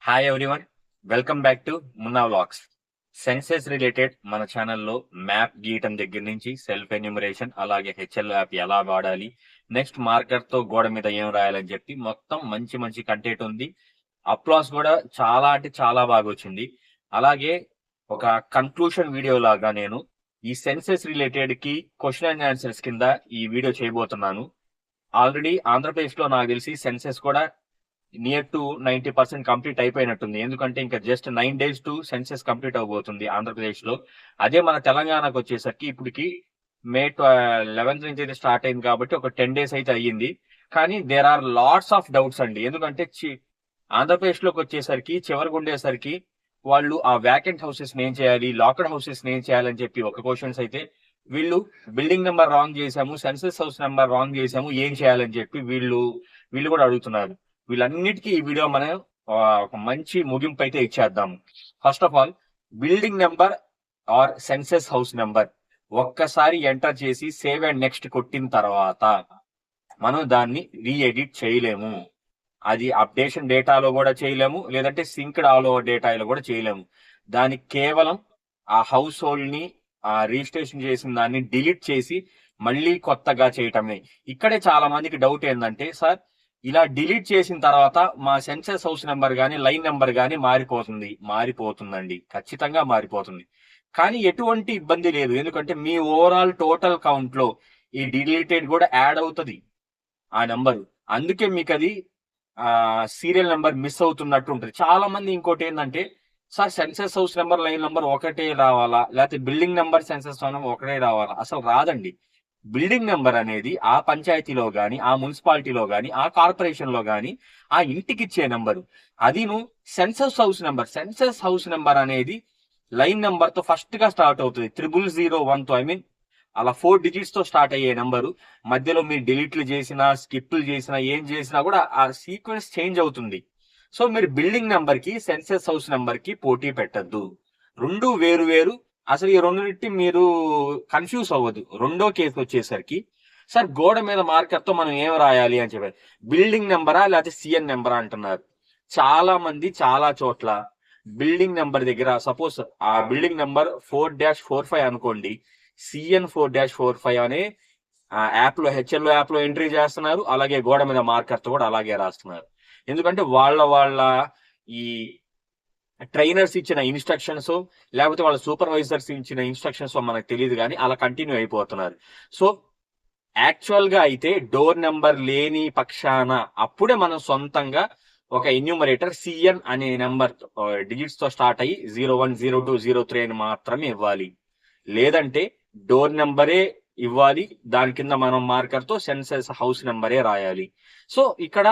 Hi everyone, welcome back to Munna vlogs. Census related మన ఛానల్లో map గీయటం దగ్గర నుంచి సెల్ఫ్ ఎన్యూమరేషన్, అలాగే హెచ్ఎల్ యాప్ ఎలా వాడాలి, నెక్స్ట్ మార్కర్ తో గోడ మీద ఏం రాయాలని చెప్పి మొత్తం మంచి మంచి కంటెంట్ ఉంది. అప్లాస్ కూడా చాలా అంటే చాలా బాగా వచ్చింది. అలాగే ఒక కన్క్లూషన్ వీడియో లాగా నేను ఈ సెన్సెస్ రిలేటెడ్ కి క్వశ్చన్ అండ్ ఆన్సర్స్ కింద ఈ వీడియో చేయబోతున్నాను. ఆల్రెడీ ఆంధ్రప్రదేశ్ లో నాకు తెలిసి సెన్సెస్ కూడా నియర్ టు 90% కంప్లీట్ అయిపోయినట్టుంది. ఎందుకంటే ఇంకా just 9 days to census complete అవబోతుంది ఆంధ్రప్రదేశ్ లో. అదే మన తెలంగాణకు వచ్చేసరికి ఇప్పటికి మే 11th నుంచి అయితే స్టార్ట్ అయింది కాబట్టి ఒక 10 days అయితే అయ్యింది. కానీ there are lots of doubts అండి. ఎందుకంటే ఆంధ్రప్రదేశ్ లోకి వచ్చేసరికి చివరికి ఉండేసరికి వాళ్ళు ఆ వ్యాకెంట్ హౌసెస్ ఏం చేయాలి, లాక్డ్ హౌసెస్ ఏం చేయాలని చెప్పి ఒక క్వశ్చన్స్ అయితే, వీళ్ళు బిల్డింగ్ నెంబర్ రాంగ్ చేశాము, సెన్సెస్ హౌస్ నెంబర్ రాంగ్ చేశాము, ఏం చేయాలని చెప్పి వీళ్ళు కూడా అడుగుతున్నారు. వీళ్ళన్నిటికీ ఈ వీడియో మనం ఒక మంచి ముగింపు అయితే ఇచ్చేద్దాము. First of all, building number or census house number ఒక్కసారి ఎంటర్ చేసి సేవ్ అండ్ నెక్స్ట్ కొట్టిన తర్వాత మనం దాన్ని రీఎడిట్ చేయలేము. అది అప్డేషన్ డేటాలో కూడా చేయలేము, లేదంటే సింక్డ్ ఆల్ ఓవర్ డేటాలో కూడా చేయలేము. దానికి కేవలం ఆ హౌస్ హోల్డ్ ని రిజిస్ట్రేషన్ చేసిన దాన్ని డిలీట్ చేసి మళ్ళీ కొత్తగా చేయటమే. ఇక్కడే చాలా మందికి డౌట్ ఏంటంటే, సార్ ఇలా డిలీట్ చేసిన తర్వాత మా సెన్సెస్ హౌస్ నెంబర్ కానీ లైన్ నెంబర్ కానీ మారిపోతుందండి, ఖచ్చితంగా మారిపోతుంది. కానీ ఎటువంటి ఇబ్బంది లేదు, ఎందుకంటే మీ ఓవరాల్ టోటల్ కౌంట్ లో ఈ డిలీటెడ్ కూడా యాడ్ అవుతుంది ఆ నెంబరు. అందుకే మీకు అది సీరియల్ నెంబర్ మిస్ అవుతున్నట్టు ఉంటుంది. చాలా మంది ఇంకోటి ఏంటంటే, sir census house number line number ఒకటే రావాలా, లేకపోతే బిల్డింగ్ నెంబర్ సెన్సెస్ నెంబర్ ఒకటే రావాలా? అసలు రాదండి. బిల్డింగ్ నెంబర్ అనేది ఆ పంచాయతీలో గాని, ఆ మున్సిపాలిటీలో గాని, ఆ కార్పొరేషన్ లో గాని ఆ ఇంటికి ఇచ్చే నెంబరు. అది సెన్సెస్ హౌస్ నెంబర్ అనేది లైన్ నెంబర్ తో ఫస్ట్ గా స్టార్ట్ అవుతుంది, 0001 తో. అలా 4 digits తో స్టార్ట్ అయ్యే నెంబరు. మధ్యలో మీరు డిలీట్లు చేసినా, స్కిప్లు చేసినా, ఏం చేసినా కూడా ఆ సీక్వెన్స్ చేంజ్ అవుతుంది. సో మీరు బిల్డింగ్ నెంబర్ కి సెన్సెస్ హౌస్ నెంబర్ కి పోటీ పెట్టద్దు. రెండు వేరు వేరు. అసలు ఈ రెండింటి మీరు కన్ఫ్యూజ్ అవ్వదు. రెండో కేసు వచ్చేసరికి, సార్ గోడ మీద మార్కర్ తో మనం ఏం రాయాలి అని చెప్పారు. బిల్డింగ్ నెంబరా లేకపోతే సిఎన్ నెంబరా అంటున్నారు. చాలా మంది చాలా చోట్ల బిల్డింగ్ నెంబర్ దగ్గర, సపోజ్ ఆ బిల్డింగ్ నెంబర్ 4-45 అనుకోండి, సిఎన్ 4-45 అనే యాప్ లో, హెచ్ఎల్ యాప్ లో ఎంట్రీ చేస్తున్నారు. అలాగే గోడ మీద మార్కర్ తో కూడా అలాగే రాస్తున్నారు. ఎందుకంటే వాళ్ళ ఈ ట్రైనర్స్ ఇచ్చిన ఇన్స్ట్రక్షన్స్, లేకపోతే వాళ్ళ సూపర్వైజర్స్ ఇచ్చిన ఇన్స్ట్రక్షన్స్ మనకు తెలియదు, కానీ అలా కంటిన్యూ అయిపోతున్నారు. సో యాక్చువల్ గా అయితే డోర్ నెంబర్ లేని పక్షాన అప్పుడే మనం సొంతంగా ఒక ఎన్యూమరేటర్ సిఎన్ అనే నెంబర్ డిజిట్స్ తో స్టార్ట్ అయ్యి 01, 02, 03 అని మాత్రమే ఇవ్వాలి. లేదంటే డోర్ నెంబరే ఇవ్వాలి, దాని కింద మనం మార్కర్ తో సెన్సెస్ హౌస్ నెంబరే రాయాలి. సో ఇక్కడ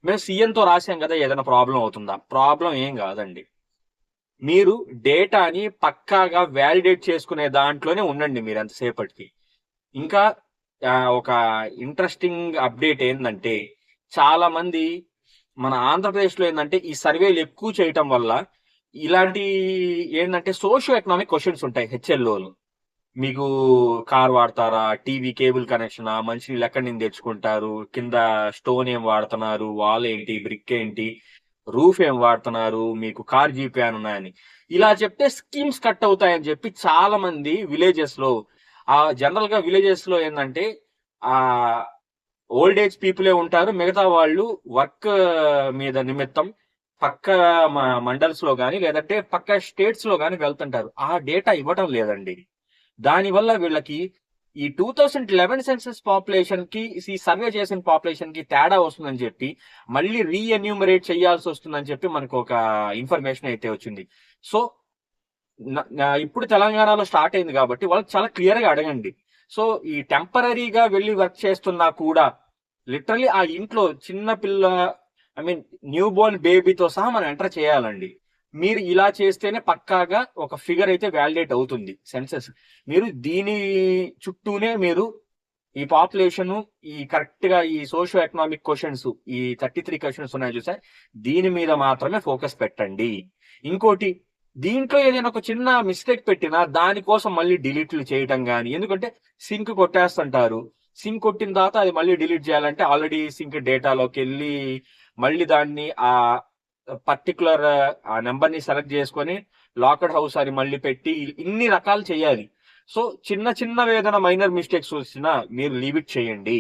మేము సిఎన్ తో రాసాం కదా, ఏదైనా ప్రాబ్లం అవుతుందా? ప్రాబ్లం ఏం కాదండి. మీరు డేటాని పక్కాగా వ్యాలిడేట్ చేసుకునే దాంట్లోనే ఉండండి మీరు ఎంతసేపటికి. ఇంకా ఒక ఇంట్రెస్టింగ్ అప్డేట్ ఏంటంటే, చాలా మంది మన ఆంధ్రప్రదేశ్ లో ఏంటంటే ఈ సర్వేలు ఎక్కువ చేయటం వల్ల ఇలాంటి ఏంటంటే సోషియో ఎకనామిక్ క్వశ్చన్స్ ఉంటాయి హెచ్ఎల్ఓ. మీకు కార్ వాడతారా, టీవీ కేబుల్ కనెక్షన్, మంచినీళ్ళు ఎక్కడి నుంచి తెచ్చుకుంటారు, కింద స్టోన్ ఏం వాడుతున్నారు, వాల్ ఏంటి, బ్రిక్ ఏంటి, రూఫ్ ఏం వాడుతున్నారు, మీకు కార్ జీపే అని ఉన్నాయని ఇలా చెప్తే స్కీమ్స్ కట్ అవుతాయని చెప్పి చాలా మంది విలేజెస్ లో, జనరల్ గా విలేజెస్ లో ఏంటంటే ఆ ఓల్డ్ ఏజ్ పీపులే ఉంటారు. మిగతా వాళ్ళు వర్క్ మీద నిమిత్తం పక్క మండల్స్ లో గానీ, లేదంటే పక్క స్టేట్స్ లో గానీ వెళ్తుంటారు. ఆ డేటా ఇవ్వటం లేదండి. దానివల్ల వీళ్ళకి ఈ 2011 సెన్సస్ పాపులేషన్ కి, ఈ సర్వే చేసిన పాపులేషన్ కి తేడా వస్తుందని చెప్పి మళ్ళీ రీఎన్యూమరేట్ చేయాల్సి వస్తుందని చెప్పి మనకు ఒక ఇన్ఫర్మేషన్ అయితే వచ్చింది. సో ఇప్పుడు తెలంగాణలో స్టార్ట్ అయింది కాబట్టి వాళ్ళకి చాలా క్లియర్ గా అడగండి. సో ఈ టెంపరీగా వెళ్ళి వర్క్ చేస్తున్నా కూడా లిటరలీ ఆ ఇంట్లో చిన్న పిల్ల, న్యూ బోర్న్ బేబీతో సహా మనం ఎంటర్ చేయాలండి. మీరు ఇలా చేస్తేనే పక్కాగా ఒక ఫిగర్ అయితే వ్యాలిడేట్ అవుతుంది సెన్సస్. మీరు దీని చుట్టూనే మీరు ఈ పాపులేషన్, ఈ కరెక్ట్ గా ఈ సోషియో ఎకనామిక్ క్వశ్చన్స్, ఈ 33 క్వశ్చన్స్ ఉన్నాయి చూసారు, దీని మీద మాత్రమే ఫోకస్ పెట్టండి. ఇంకోటి, దీంట్లో ఏదైనా ఒక చిన్న మిస్టేక్ పెట్టినా దానికోసం మళ్ళీ డిలీట్లు చేయటం కానీ, ఎందుకంటే సింక్ కొట్టేస్తుంటారు. సింక్ కొట్టిన తర్వాత అది మళ్ళీ డిలీట్ చేయాలంటే ఆల్రెడీ సింక్ డేటాలోకి వెళ్ళి మళ్ళీ దాన్ని పర్టికులర్ ఆ నెంబర్ ని సెలెక్ట్ చేసుకొని లాక్డ్ హౌస్ అని మళ్ళీ పెట్టి ఇన్ని రకాలు చేయాలి. సో చిన్న చిన్న ఏదైనా మైనర్ మిస్టేక్స్ వచ్చినా మీరు లీవ్ ఇట్ చేయండి,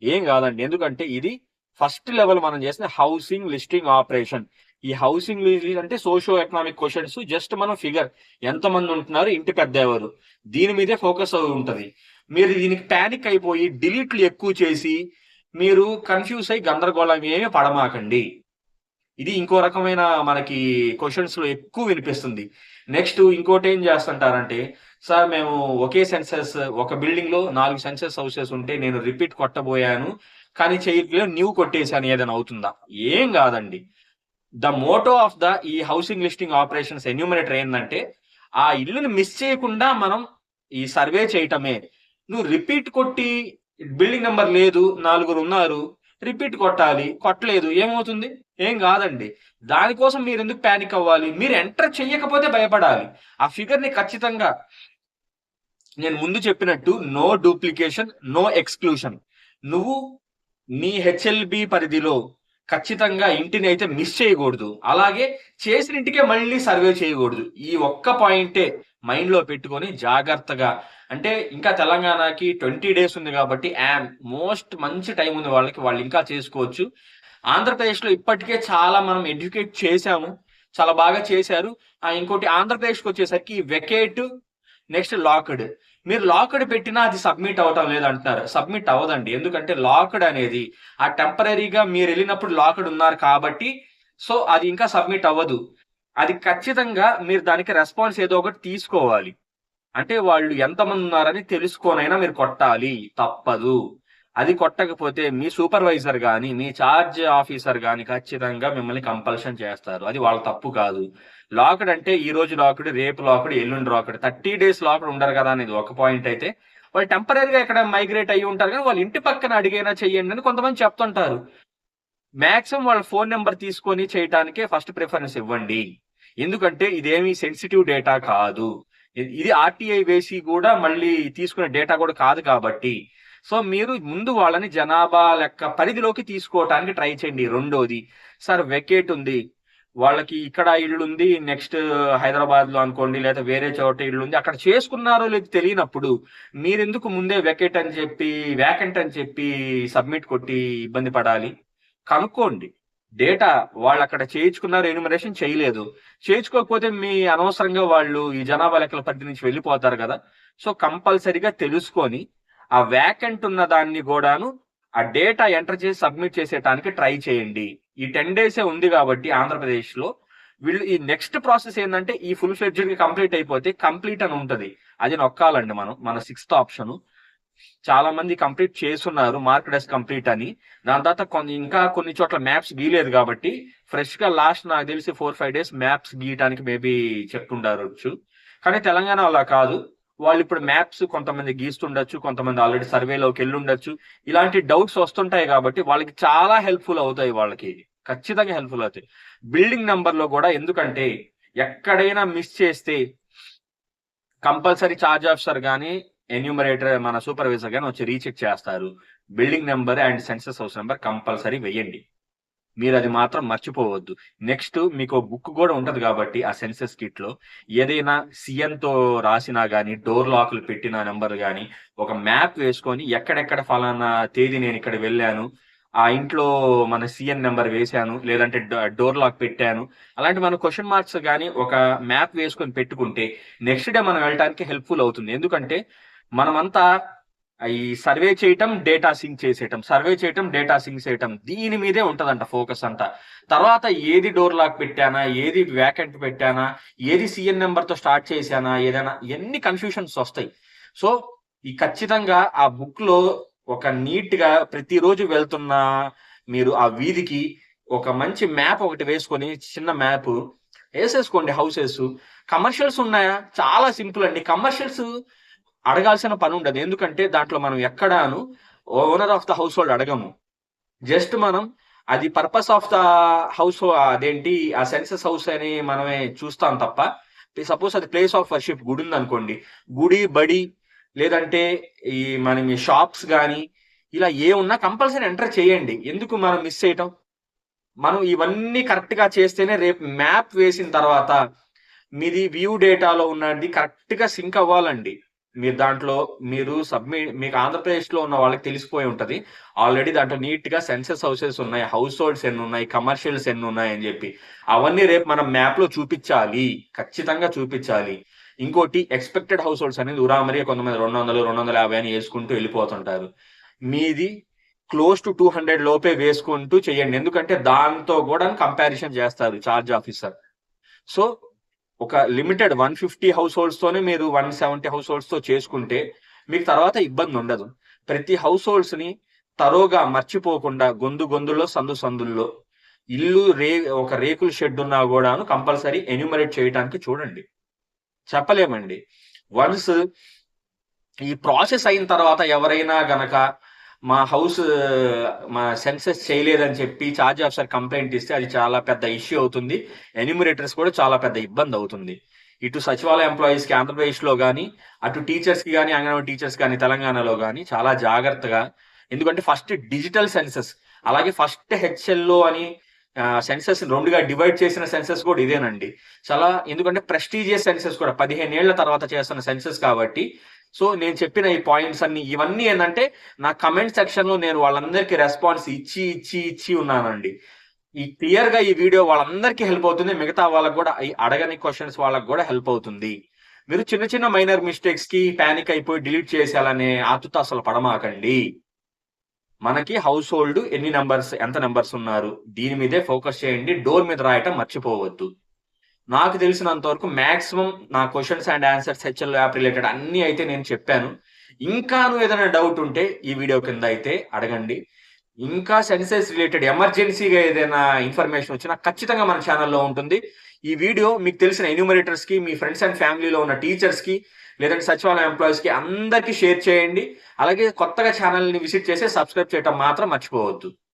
ఏం కాదండి. ఎందుకంటే ఇది ఫస్ట్ లెవెల్ మనం చేసిన హౌసింగ్ లిస్టింగ్ ఆపరేషన్. ఈ హౌసింగ్ అంటే సోషో ఎకనామిక్ క్వశ్చన్స్, జస్ట్ మనం ఫిగర్ ఎంత మంది ఉంటున్నారు, ఇంటి పెద్ద ఎవరు, దీని మీదే ఫోకస్ అయి ఉంటది. మీరు దీనికి పానిక్ అయిపోయి డిలీట్లు ఎక్కువ చేసి మీరు కన్ఫ్యూజ్ అయ్యి గందరగోళం ఏమీ పడమాకండి. ఇది ఇంకో రకమైన మనకి క్వశ్చన్స్ లో ఎక్కువ వినిపిస్తుంది. నెక్స్ట్ ఇంకోటి ఏం చేస్తుంటారంటే, సార్ మేము ఒకే సెన్సెస్, ఒక బిల్డింగ్ లో 4 సెన్సెస్ హౌసెస్ ఉంటే నేను రిపీట్ కొట్టబోయాను కానీ చేయట్లేదు, న్యూ కొట్టేసాను, ఏదైనా అవుతుందా? ఏం కాదండి. ద మోటో ఆఫ్ ద ఈ హౌసింగ్ లిస్టింగ్ ఆపరేషన్స్ ఎన్యూమరేటర్ ఏంటంటే, ఆ ఇల్లుని మిస్ చేయకుండా మనం ఈ సర్వే చేయటమే. నువ్వు రిపీట్ కొట్టి బిల్డింగ్ నెంబర్ లేదు, 4 ఉన్నారు, రిపీట్ కొట్టాలి, కొట్టలేదు, ఏమవుతుంది? ఏం కాదండి. దానికోసం మీరు ఎందుకు ప్యానిక్ అవ్వాలి? మీరు ఎంటర్ చెయ్యకపోతే భయపడాలి. ఆ ఫిగర్ ని ఖచ్చితంగా నేను ముందు చెప్పినట్టు నో డూప్లికేషన్, నో ఎక్స్క్లూషన్. నువ్వు నీ హెచ్ఎల్బి పరిధిలో ఖచ్చితంగా ఇంటిని అయితే మిస్ చేయకూడదు, అలాగే చేసిన ఇంటికే మళ్ళీ సర్వే చేయకూడదు. ఈ ఒక్క పాయింటే మైండ్ లో పెట్టుకొని జాగ్రత్తగా, అంటే ఇంకా తెలంగాణకి 20 days ఉంది కాబట్టి మోస్ట్ మంచి టైం ఉంది వాళ్ళకి, వాళ్ళు ఇంకా చేసుకోవచ్చు. ఆంధ్రప్రదేశ్ లో ఇప్పటికే చాలా మనం ఎడ్యుకేట్ చేశాము, చాలా బాగా చేశారు. ఇంకోటి ఆంధ్రప్రదేశ్కి వచ్చేసరికి వెకేట్, నెక్స్ట్ లాక్డ్. మీరు లాక్డ్ పెట్టినా అది సబ్మిట్ అవటం లేదంటున్నారు. సబ్మిట్ అవ్వదండి, ఎందుకంటే లాక్డ్ అనేది ఆ టెంపరీగా మీరు వెళ్ళినప్పుడు లాక్డ్ ఉన్నారు కాబట్టి, సో అది ఇంకా సబ్మిట్ అవ్వదు. అది ఖచ్చితంగా మీరు దానికి రెస్పాన్స్ ఏదో ఒకటి తీసుకోవాలి. అంటే వాళ్ళు ఎంతమంది ఉన్నారని తెలుసుకోనైనా మీరు కొట్టాలి, తప్పదు. అది కొట్టకపోతే మీ సూపర్వైజర్ కానీ మీ చార్జ్ ఆఫీసర్ కానీ ఖచ్చితంగా మిమ్మల్ని కంపల్షన్ చేస్తారు. అది వాళ్ళ తప్పు కాదు. లాక్డ్ అంటే ఈ రోజు లాక్డ్, రేపు లాక్డ్, ఎల్లుండి లాక్డ్, 30 days లాక్డ్ ఉండరు కదా అనేది ఒక పాయింట్ అయితే, వాళ్ళు టెంపరీగా ఎక్కడ మైగ్రేట్ అయ్యి ఉంటారు కానీ వాళ్ళ ఇంటి పక్కన అడిగైనా చెయ్యండి అని కొంతమంది చెప్తుంటారు. మాక్సిమం వాళ్ళ ఫోన్ నెంబర్ తీసుకొని చేయటానికే ఫస్ట్ ప్రిఫరెన్స్ ఇవ్వండి. ఎందుకంటే ఇదేమి సెన్సిటివ్ డేటా కాదు, ఇది ఆర్టీఐ వేసి కూడా మళ్ళీ తీసుకునే డేటా కూడా కాదు కాబట్టి, సో మీరు ముందు వాళ్ళని జనాభా లెక్క పరిధిలోకి తీసుకోవటానికి ట్రై చేయండి. రెండోది, సార్ వెకేట్ ఉంది, వాళ్ళకి ఇక్కడ ఇల్లు ఉంది, నెక్స్ట్ హైదరాబాద్ లో అనుకోండి, లేదా వేరే చోట ఇల్లు ఉంది, అక్కడ చేసుకున్నారో లేదు తెలియనప్పుడు మీరెందుకు ముందే వెకేట్ అని చెప్పి, వ్యాకెంట్ అని చెప్పి సబ్మిట్ కొట్టి ఇబ్బంది పడాలి? కనుక్కోండి. డేటా వాళ్ళు అక్కడ చేయించుకున్నారు, ఎన్యూమరేషన్ చేయలేదు, చేయించుకోకపోతే మీ అనవసరంగా వాళ్ళు ఈ జనాభా లెక్కల పరిధి నుంచి వెళ్ళిపోతారు కదా. సో కంపల్సరిగా తెలుసుకొని ఆ వ్యాకెంట్ ఉన్న దాన్ని కూడాను ఆ డేటా ఎంటర్ చేసి సబ్మిట్ చేసేటానికి ట్రై చేయండి. ఈ 10 days ఉంది కాబట్టి ఆంధ్రప్రదేశ్ లో వీళ్ళు ఈ నెక్స్ట్ ప్రాసెస్ ఏంటంటే, ఈ ఫుల్ ఫ్లెడ్జ్డ్ గా కంప్లీట్ అయిపోతే కంప్లీట్ అని ఉంటది, అది నొక్కాలండి. మన 6th ఆప్షన్ చాలా మంది కంప్లీట్ చేస్తున్నారు, మార్క్డ్ as కంప్లీట్ అని. దాని తర్వాత ఇంకా కొన్ని చోట్ల మ్యాప్స్ గీయలేదు కాబట్టి ఫ్రెష్ గా లాస్ట్ నాకు తెలిసి 4-5 days మ్యాప్స్ గీయటానికి మేబీ చెప్తుండవచ్చు. కానీ తెలంగాణ అలా కాదు, వాళ్ళు ఇప్పుడు మ్యాప్స్ కొంతమంది గీస్తుండొచ్చు, కొంతమంది ఆల్రెడీ సర్వేలోకి వెళ్ళి ఉండొచ్చు. ఇలాంటి డౌట్స్ వస్తుంటాయి కాబట్టి వాళ్ళకి చాలా హెల్ప్ఫుల్ అవుతాయి, వాళ్ళకి ఖచ్చితంగా హెల్ప్ఫుల్ అవుతాయి. బిల్డింగ్ నెంబర్ లో కూడా, ఎందుకంటే ఎక్కడైనా మిస్ చేస్తే కంపల్సరీ చార్జ్ ఆఫీసర్ కానీ ఎన్యూమరేటర్ మన సూపర్వైజర్ కానీ వచ్చి రీచెక్ చేస్తారు. Building number and census house number compulsory వెయ్యండి, మీరు అది మాత్రం మర్చిపోవద్దు. నెక్స్ట్ మీకు బుక్ కూడా ఉంటది కాబట్టి ఆ సెన్సస్ కిట్ లో ఏదైనా సిఎన్ తో రాసినా గానీ, డోర్ లాక్లు పెట్టిన నెంబర్ గానీ, ఒక మ్యాప్ వేసుకొని ఎక్కడెక్కడ ఫలానా తేదీ నేను ఇక్కడ వెళ్ళాను, ఆ ఇంట్లో మన సిఎన్ నెంబర్ వేశాను, లేదంటే డోర్ లాక్ పెట్టాను, అలాంటి మన క్వశ్చన్ మార్క్స్ కానీ ఒక మ్యాప్ వేసుకొని పెట్టుకుంటే నెక్స్ట్ డే మనం వెళ్ళటానికి హెల్ప్ఫుల్ అవుతుంది. ఎందుకంటే మనమంతా ఈ సర్వే చేయటం, డేటా సింక్ చేసేయటం, సర్వే చేయటం, డేటా సింక్ చేయటం, దీని మీదే ఉంటదంట ఫోకస్ అంతా. తర్వాత ఏది డోర్ లాక్ పెట్టానా, ఏది వ్యాకెంట్ పెట్టానా, ఏది సిఎన్ నెంబర్ తో స్టార్ట్ చేశానా, ఏదైనా ఎన్ని కన్ఫ్యూషన్స్ వస్తాయి. సో ఈ ఖచ్చితంగా ఆ బుక్ లో ఒక నీట్ గా ప్రతిరోజు వెళ్తున్న మీరు ఆ వీధికి ఒక మంచి మ్యాప్ ఒకటి వేసుకొని, చిన్న మ్యాప్ వేసేసుకోండి. హౌసెస్ కమర్షియల్స్ ఉన్నాయా, చాలా సింపుల్ అండి. కమర్షియల్స్ అడగాల్సిన పని ఉండదు, ఎందుకంటే దాంట్లో మనం ఎక్కడాను owner of the house hold అడగము. జస్ట్ మనం అది పర్పస్ ఆఫ్ ద హౌస్, అదేంటి ఆ సెన్సస్ హౌస్ అని మనమే చూస్తాం తప్ప, సపోజ్ అది ప్లేస్ ఆఫ్ వర్షిప్ గుడి ఉంది అనుకోండి, గుడి బడి లేదంటే ఈ మనం షాప్స్ కానీ ఇలా ఏ ఉన్నా కంపల్సరీ ఎంటర్ చేయండి. ఎందుకు మనం మిస్ చేయటం? మనం ఇవన్నీ కరెక్ట్ గా చేస్తేనే రేపు మ్యాప్ వేసిన తర్వాత మీది వ్యూ డేటాలో ఉన్నది కరెక్ట్ గా సింక్ అవ్వాలండి. మీరు దాంట్లో మీరు మీకు ఆంధ్రప్రదేశ్ లో ఉన్న వాళ్ళకి తెలిసిపోయి ఉంటది. ఆల్రెడీ దాంట్లో నీట్ గా సెన్సస్ హౌసెస్ ఉన్నాయి, హౌస్ హోల్డ్స్ ఎన్ని ఉన్నాయి, కమర్షియల్స్ ఎన్ని ఉన్నాయి అని చెప్పి అవన్నీ రేపు మనం మ్యాప్ లో చూపించాలి, ఖచ్చితంగా చూపించాలి. ఇంకోటి ఎక్స్పెక్టెడ్ హౌస్ హోల్డ్స్ అనేది ఉరామరి కొంతమంది 200 250 అని వేసుకుంటూ వెళ్ళిపోతుంటారు. మీది క్లోజ్ టు 200 లోపే వేసుకుంటూ చేయండి. ఎందుకంటే దాంతో కూడా కంపారిజన్ చేస్తారు చార్జ్ ఆఫీసర్. సో ఒక లిమిటెడ్ 150 హౌస్ హోల్డ్స్ తోనే మీరు 170 హౌస్ హోల్డ్స్ తో చేసుకుంటే మీకు తర్వాత ఇబ్బంది ఉండదు. ప్రతి హౌస్ హోల్డ్స్ ని తరోగా మర్చిపోకుండా గొంతుల్లో సందు సందుల్లో ఇల్లు ఒక రేకుల షెడ్ ఉన్నా కూడాను కంపల్సరీ ఎన్యూమరేట్ చేయడానికి చూడండి. చెప్పలేమండి. వన్స్ ఈ ప్రాసెస్ అయిన తర్వాత ఎవరైనా గనక మా హౌస్ మా సెన్సెస్ చేయలేదని చెప్పి చార్జ్ ఆఫీసర్ కంప్లైంట్ ఇస్తే అది చాలా పెద్ద ఇష్యూ అవుతుంది. ఎన్యూమరేటర్స్ కూడా చాలా పెద్ద ఇబ్బంది అవుతుంది. ఇటు సచివాలయ ఎంప్లాయీస్ కి ఆంధ్రప్రదేశ్ లో కానీ, అటు టీచర్స్ కి కానీ, అంగన్వాడీ టీచర్స్ కానీ తెలంగాణలో కానీ చాలా జాగ్రత్తగా, ఎందుకంటే ఫస్ట్ డిజిటల్ సెన్సెస్, అలాగే ఫస్ట్ హెచ్ఎల్ఓ అని సెన్సెస్ రెండుగా డివైడ్ చేసిన సెన్సెస్ కూడా ఇదేనండి. చాలా ఎందుకంటే ప్రెస్టీజియస్ సెన్సెస్ కూడా 15 ఏళ్ల తర్వాత చేస్తున్న సెన్సెస్ కాబట్టి. సో నేను చెప్పిన ఈ పాయింట్స్ అన్ని ఇవన్నీ ఏంటంటే నా కమెంట్ సెక్షన్ లో నేను వాళ్ళందరికీ రెస్పాన్స్ ఇచ్చి ఉన్నానండి. ఈ క్లియర్ గా ఈ వీడియో వాళ్ళందరికీ హెల్ప్ అవుతుంది. మిగతా వాళ్ళకి కూడా అడగని క్వశ్చన్స్ వాళ్ళకి కూడా హెల్ప్ అవుతుంది. మీరు చిన్న చిన్న మైనర్ మిస్టేక్స్ కి పానిక్ అయిపోయి డిలీట్ చేసేయాలనే ఆతుత అసలు పడమాకండి. మనకి హౌస్ హోల్డ్ ఎన్ని నెంబర్స్, ఎంత నెంబర్స్ ఉన్నారు, దీని మీదే ఫోకస్ చేయండి. డోర్ మీద రాయటం మర్చిపోవద్దు. నాకు తెలిసినంత వరకు మాక్సిమం నా questions and answers HL app related అన్ని అయితే నేను చెప్పాను. ఇంకా ఏదైనా డౌట్ ఉంటే ఈ వీడియో కింద అయితే అడగండి. ఇంకా సెన్సెస్ రిలేటెడ్ ఎమర్జెన్సీగా ఏదైనా ఇన్ఫర్మేషన్ వచ్చినా ఖచ్చితంగా మన ఛానల్లో ఉంటుంది. ఈ వీడియో మీకు తెలిసిన ఎన్యూమరేటర్స్ కి, మీ ఫ్రెండ్స్ అండ్ ఫ్యామిలీలో ఉన్న టీచర్స్ కి, లేదంటే సచివాలయం ఎంప్లాయీస్ కి అందరికీ షేర్ చేయండి. అలాగే కొత్తగా ఛానల్ని విజిట్ చేసి సబ్స్క్రైబ్ చేయడం మాత్రం మర్చిపోవద్దు.